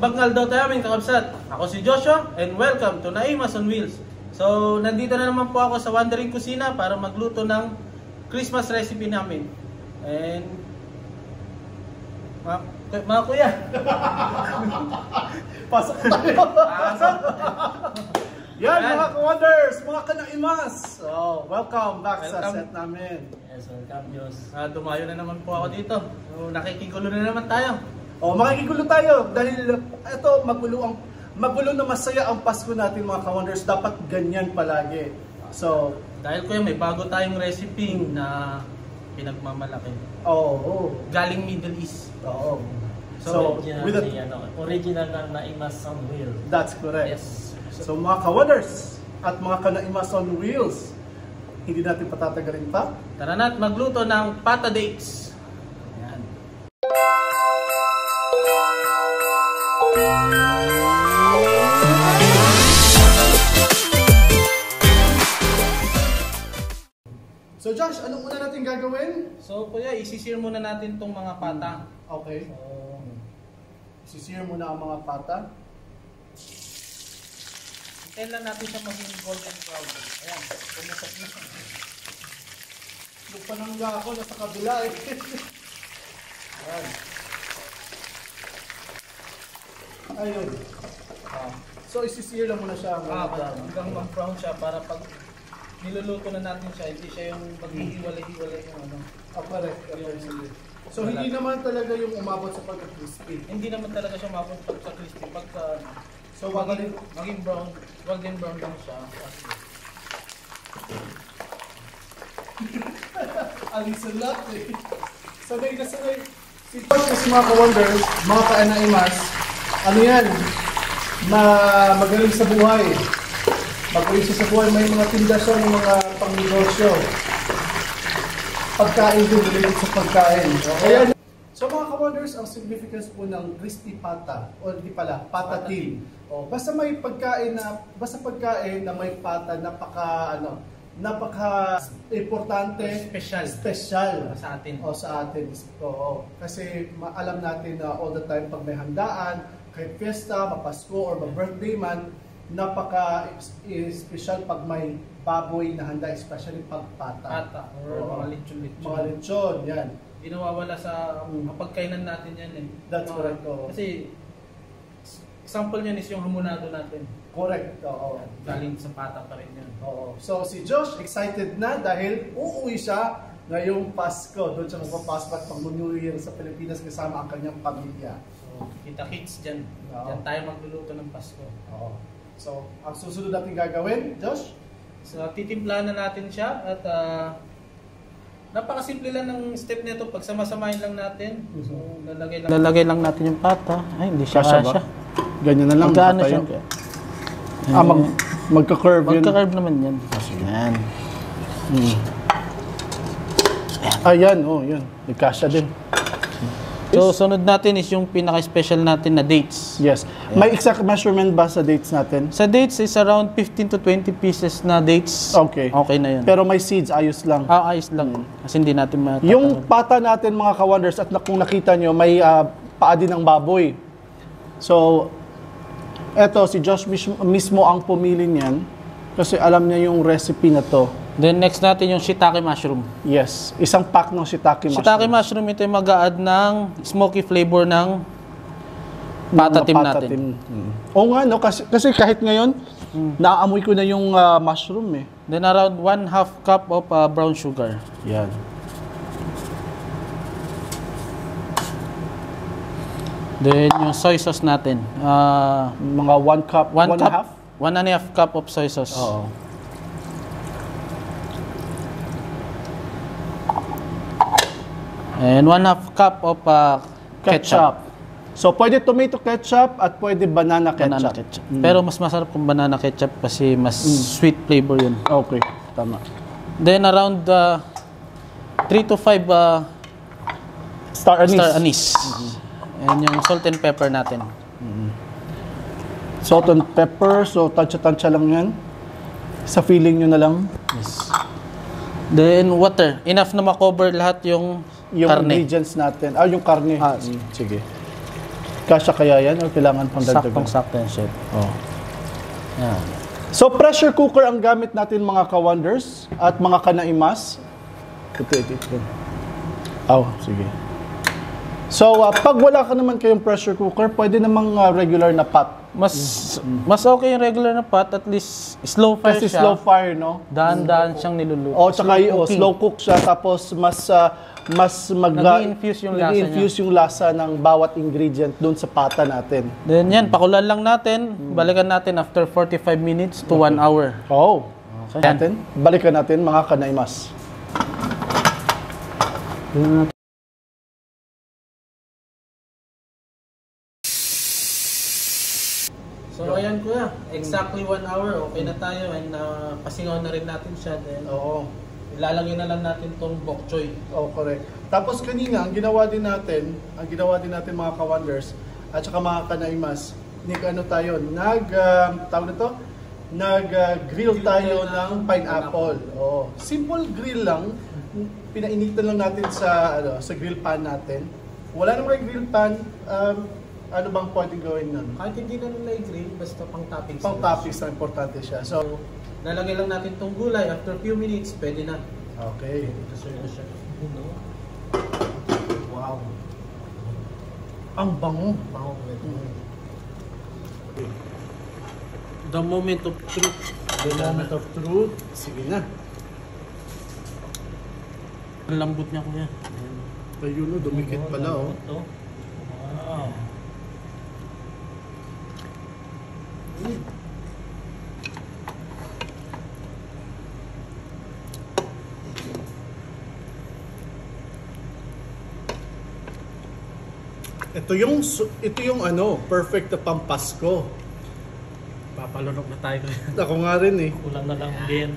Magbangal daw tayo aming kakabsat. Ako si Joshua and welcome to Naimas on Wheels. So, nandito na naman po ako sa Wandering Kusina para magluto ng Christmas recipe namin. And mga kuya. Pasok tayo. Pasok. Yan mga ka-wonders, mga kanaimas. So, welcome back sa set namin. Yes, welcome Diyos. Dumayo na naman po ako dito. So, nakikigulo na naman tayo. Makikigulo tayo dahil ito magulo na masaya ang Pasko natin mga ka-wonders. Dapat ganyan palagi. So, dahil kuya may bago tayong recipe na pinagmamalaki. Galing Middle East. So original na Naimas on Wheels. That's correct. Yes. So mga ka-wonders at mga kanaimas on wheels, hindi natin patatagalin pa. Tara na't magluto ng pata dates. Ayan. So Josh, anong una natin gagawin? So kuya, isisir muna natin tong mga pata. Okay. So, isisir muna ang mga pata. Hintayin lang natin siya maging golden brown. Ayan, pumusok na siya. Yung panangga ako, nasa kabila eh. Ayan. Ayun. So isisir lang muna siya. Hanggang mag-brown siya para pag niluluto na natin siya, hindi siya yung maghihiwalay-hiwalay yung ano. Correct. So hindi naman talaga yung umabot sa pagka-crispy. Hindi naman talaga siya umabot sa crispy. Pagka so maging brown, golden brown lang siya. Alisalat eh. Sabay na sabay. Si Josh, mga ka-wonders, mga ka-anaimas, ano yan? Magaling sa buhay. Magaling siya sa buhay. May mga tinda siya ng mga pang-negosyo. Pagkain din, related sa pagkain. Ayan. So mga ka-wonders, ang significance po ng crispy pata, o hindi pala, pata til. Basta pagkain na may pata, napaka importante, special sa atin. Sa atin. Kasi alam natin na all the time pag may handaan, kahit fiesta, mapasko or birthday man, napaka special pag may baboy na handa, especially pag pata. Or mga lechon. Mga lechon, yan. Hindi nawawala sa pagkainan natin yan eh. That's correct. Kasi example niyan is yung hamonado natin. Correct. Galing sa pata pa rin yan. So si Josh excited na dahil uuwi siya ngayong Pasko. Doon siya magpapasok at pag-New Year sa Pilipinas kasama ang kanyang pamilya. So kita-kits dyan. Dyan tayo magluluto ng Pasko. So ang susunod natin gagawin, Josh? So titimplahan na natin siya at napakasimple lang ng step nito. Pag sama-samahin lang natin. So lalagay lang natin yung pata. Ay, hindi siya kasya. Ganyan na lang. Magkano siya? Magka-curve yun. Magka-curve naman yan. Yan. Ayan, yun. Nagkasya din. So, sunod natin is yung pinaka-special natin na dates. Yes. May exact measurement ba sa dates natin? Sa dates is around 15 to 20 pieces na dates. Okay. Okay na yun. Pero may seeds, ayos lang. Ayos lang. Kasi hindi natin matatanong. Yung pata natin mga ka-wonders, at kung nakita nyo, may paa din ng baboy. So, eto, si Josh mismo ang pumili niyan. Kasi alam niya yung recipe na to. Then next natin yung shiitake mushroom. Yes, isang pack ng shiitake mushroom. Shiitake mushroom, ito yung mag-a-add ng smoky flavor ng patatim natin. Oo nga, no? Kasi kahit ngayon, naamoy ko na yung mushroom eh. Then around 1/2 cup of brown sugar. Yan. Then yung soy sauce natin. Mga 1 cup, 1.5 cup of soy sauce. And 1/2 cup of ketchup. So, pwede tomato ketchup at pwede banana ketchup. Banana ketchup. Pero mas masarap kung banana ketchup kasi mas sweet flavor yun. Okay, tama. Then around 3 to 5 star anise. And yung salt and pepper natin. Salt and pepper, so tansya-tansya lang yan. Sa feeling nyo na lang. Yes. Then water. Enough na makover lahat yung karne. Ingredients natin. Yung karne. Sige. Kasya kaya yan o kailangan pang dagdagan? Saktong-sakto yan, chef. Oh. Yan. So, pressure cooker ang gamit natin mga ka-wonders at mga kanaimas. Ito. Oh, sige. So, pag wala ka naman kayong pressure cooker, pwede namang regular na pot. Mas okay yung regular na pot, at least slow fire Kasi siya. slow fire, no? Dahan-dahan siyang niluluto. O, tsaka slow cook siya, tapos mas Nag-i-infuse yung lasa nag-i-infuse yung lasa ng bawat ingredient doon sa pata natin. Then yan, pakulan lang natin. Balikan natin after 45 minutes to 1 hour. Oh, Okay. natin. Balikan natin mga kanaimas. So ayan kuya, exactly 1 hour, okay na tayo, and pasingaw na rin natin siya. Then Oo. ilalagay na lang natin tong bok choy. Oh, correct. Tapos kanina, ang ginawa din natin mga ka-wonders at saka mga kanaimas, nag-grill tayo ng pineapple. Oh, simple grill lang. Pinainitan lang natin sa grill pan natin. Wala namang grill pan, ano bang pwedeng gawin nun? Kahit hindi na nila i-grill, basta pang toppings. Pang toppings na importante siya. So, lalagay lang natin tong gulay, after few minutes, pwede na. okay. Serve na siya. Wow. Ang bango. Bango ko ito. The moment of truth. The moment of truth. Sige na. Ang lambot niya kuya. Ayun, no, dumikit pala, oh. Ito. Wow. Ito yung perfect na pampasko. Papalunok na tayo kuya. Ako nga rin eh. Kulang na lang din.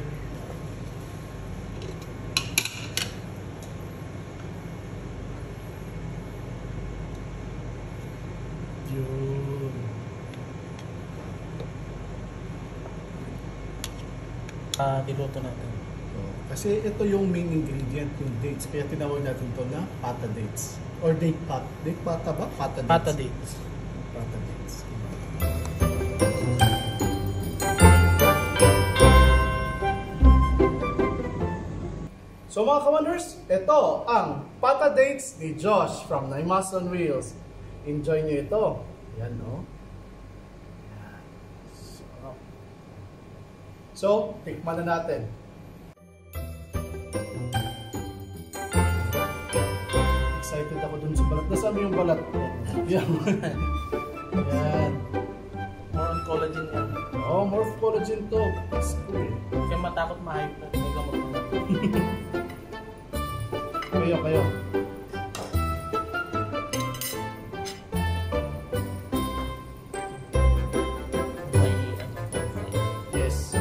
Yun. Diluto natin. Kasi ito yung main ingredient, yung dates. Kaya tinawag natin to na pata dates. Or date pot. Date pata ba? Pata dates. Pata dates. Pata dates. So mga ka-wonders, ito ang pata dates ni Josh from Naimas on Wheels. Enjoy nyo ito. Yan, no? Yan. So, tikman na natin. Excited ako dun sa balat. Nasaan mo yung balat? Yan. Yan. More on collagen yan. Oh, more collagen to. That's cool. Huwag kayong matakot ma-hype na. May gamot na. Kayo. Yes.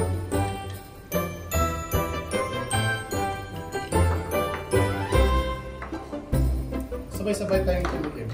Sabay-sabay tayong tumikim.